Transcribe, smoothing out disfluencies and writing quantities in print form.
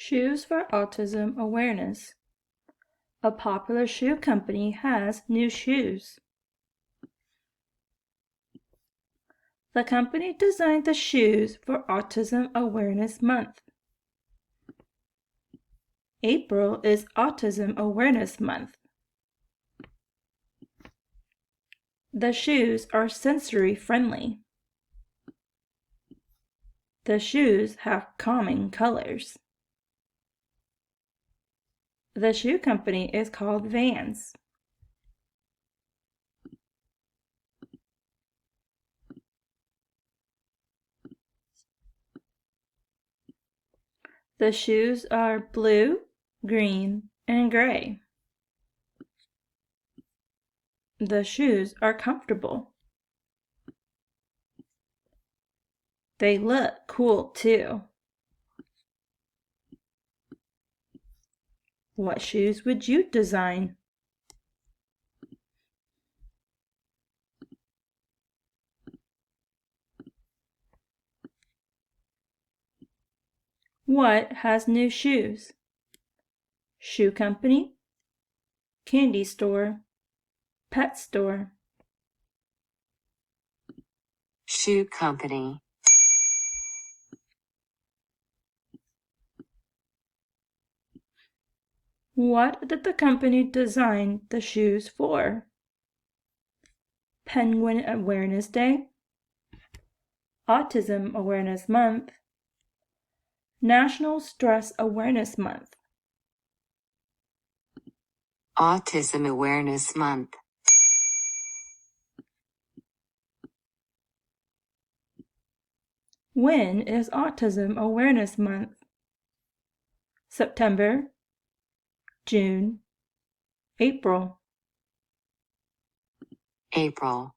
Shoes for Autism Awareness. A popular shoe company has new shoes. The company designed the shoes for Autism Awareness Month. April is Autism Awareness Month. The shoes are sensory friendly. The shoes have calming colors. The shoe company is called Vans. The shoes are blue, green, and gray. The shoes are comfortable. They look cool too. What shoes would you design? What has new shoes? Shoe company, candy store, pet store. Shoe company. What did the company design the shoes for? Penguin Awareness Day, Autism Awareness Month, National Stress Awareness Month. Autism Awareness Month. When is Autism Awareness Month? September, June, April. April.